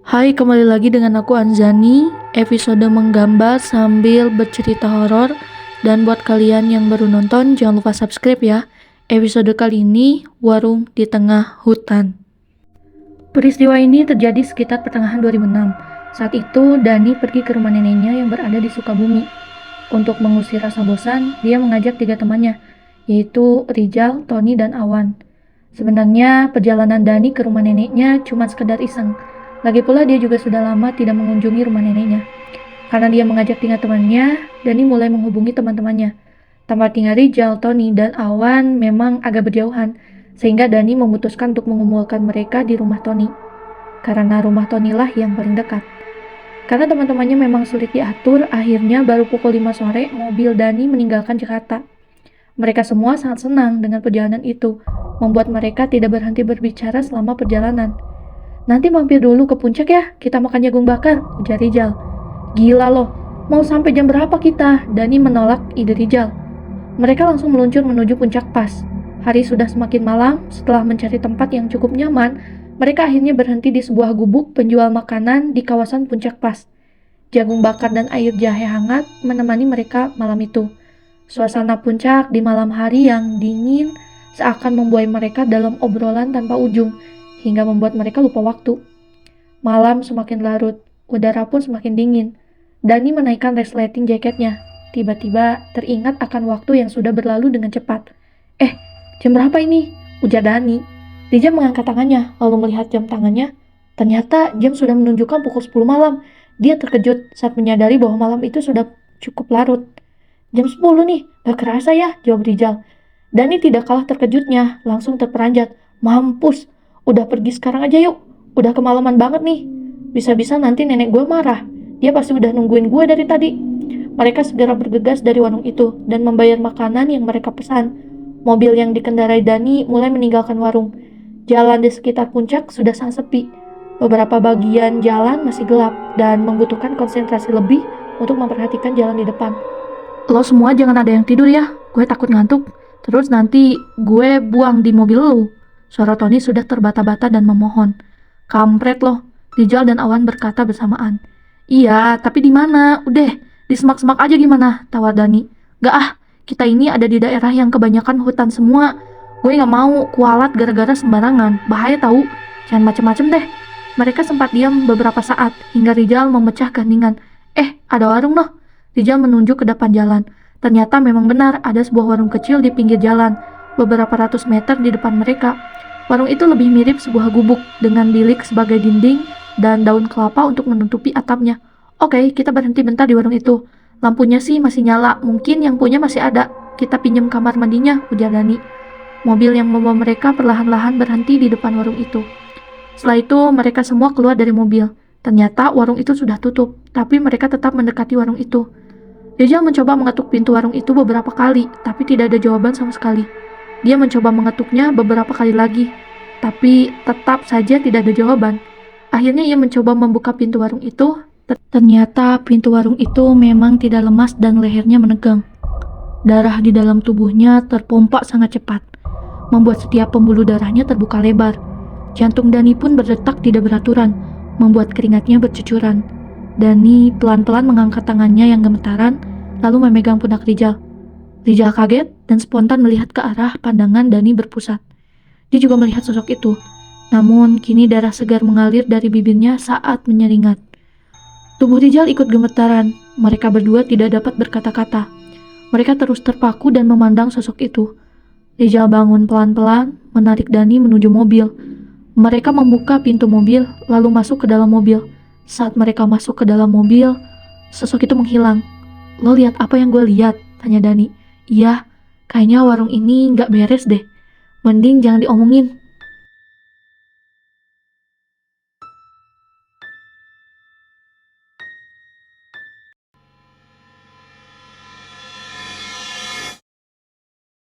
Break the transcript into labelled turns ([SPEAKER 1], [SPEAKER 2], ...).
[SPEAKER 1] Hai, kembali lagi dengan aku Anzani, episode menggambar sambil bercerita horor. Dan buat kalian yang baru nonton, jangan lupa subscribe ya. Episode kali ini, warung di tengah hutan. Peristiwa ini terjadi sekitar pertengahan 2006. Saat itu, Dani pergi ke rumah neneknya yang berada di Sukabumi. Untuk mengusir rasa bosan, dia mengajak 3 temannya, yaitu Rijal, Tony, dan Awan. Sebenarnya, perjalanan Dani ke rumah neneknya cuma sekedar iseng. Lagi pula dia juga sudah lama tidak mengunjungi rumah neneknya. Karena dia mengajak 3 temannya, Dani mulai menghubungi teman-temannya. Tempat tinggal Rijal, Tony, dan Awan memang agak berjauhan, sehingga Dani memutuskan untuk mengumpulkan mereka di rumah Tony. Karena rumah Tony lah yang paling dekat. Karena teman-temannya memang sulit diatur, akhirnya baru pukul 5 sore mobil Dani meninggalkan Jakarta. Mereka semua sangat senang dengan perjalanan itu, membuat mereka tidak berhenti berbicara selama perjalanan. Nanti mampir dulu ke puncak ya, kita makan jagung bakar, ujar Rijal. Gila loh, mau sampai jam berapa kita? Dani menolak ide Rijal. Mereka langsung meluncur menuju puncak pas. Hari sudah semakin malam, setelah mencari tempat yang cukup nyaman, mereka akhirnya berhenti di sebuah gubuk penjual makanan di kawasan puncak pas. Jagung bakar dan air jahe hangat menemani mereka malam itu. Suasana puncak di malam hari yang dingin seakan membuai mereka dalam obrolan tanpa ujung, hingga membuat mereka lupa waktu. Malam semakin larut, udara pun semakin dingin. Dani menaikkan resleting jaketnya. Tiba-tiba teringat akan waktu yang sudah berlalu dengan cepat. Jam berapa ini? Ujar Dani. Rijal mengangkat tangannya, lalu melihat jam tangannya. Ternyata jam sudah menunjukkan pukul 10 malam. Dia terkejut saat menyadari bahwa malam itu sudah cukup larut. Jam 10 nih, gak kerasa ya, jawab Rijal. Dani tidak kalah terkejutnya, langsung terperanjat. Mampus, udah pergi sekarang aja yuk. Udah kemalaman banget nih. Bisa-bisa nanti nenek gue marah. Dia pasti udah nungguin gue dari tadi. Mereka segera bergegas dari warung itu dan membayar makanan yang mereka pesan. Mobil yang dikendarai Dani mulai meninggalkan warung. Jalan di sekitar puncak sudah sangat sepi. Beberapa bagian jalan masih gelap dan membutuhkan konsentrasi lebih untuk memperhatikan jalan di depan. Lo semua jangan ada yang tidur ya, gue takut ngantuk. Terus nanti gue buang di mobil lo. Suara Tony sudah terbata-bata dan memohon. Kampret loh, Rijal dan Awan berkata bersamaan. Iya, tapi di mana? Udah, di semak-semak aja gimana? Tawar Dani. Gak ah, kita ini ada di daerah yang kebanyakan hutan semua. Gue gak mau kualat gara-gara sembarangan. Bahaya tahu. Jangan macem-macem deh. Mereka sempat diam beberapa saat hingga Rijal memecah keheningan. Ada warung loh. Rijal menunjuk ke depan jalan. Ternyata memang benar ada sebuah warung kecil di pinggir jalan, beberapa ratus meter di depan mereka. Warung itu lebih mirip sebuah gubuk dengan bilik sebagai dinding dan daun kelapa untuk menutupi atapnya. Oke, kita berhenti bentar di warung itu. Lampunya sih masih nyala, mungkin yang punya masih ada. Kita pinjam kamar mandinya, ujar Dani. Mobil yang membawa mereka perlahan-lahan berhenti di depan warung itu. Setelah itu, mereka semua keluar dari mobil. Ternyata warung itu sudah tutup, tapi mereka tetap mendekati warung itu. Rijal mencoba mengetuk pintu warung itu beberapa kali, tapi tidak ada jawaban sama sekali. Dia mencoba mengetuknya beberapa kali lagi, tapi tetap saja tidak ada jawaban. Akhirnya ia mencoba membuka pintu warung itu. Ternyata pintu warung itu memang tidak lemas dan lehernya menegang. Darah di dalam tubuhnya terpompa sangat cepat, membuat setiap pembuluh darahnya terbuka lebar. Jantung Dani pun berdetak tidak beraturan, membuat keringatnya bercucuran. Dani pelan-pelan mengangkat tangannya yang gemetaran, lalu memegang pundak Rijal. Rijal kaget dan spontan melihat ke arah pandangan Dani berpusat. Dia juga melihat sosok itu, namun kini darah segar mengalir dari bibirnya saat menyeringat. Tubuh Rijal ikut gemetaran, mereka berdua tidak dapat berkata-kata. Mereka terus terpaku dan memandang sosok itu. Rijal bangun pelan-pelan, menarik Dani menuju mobil. Mereka membuka pintu mobil, lalu masuk ke dalam mobil. Saat mereka masuk ke dalam mobil, sosok itu menghilang. Lo lihat apa yang gue lihat? Tanya Dani. Iya, kayaknya warung ini nggak beres deh. Mending jangan diomongin,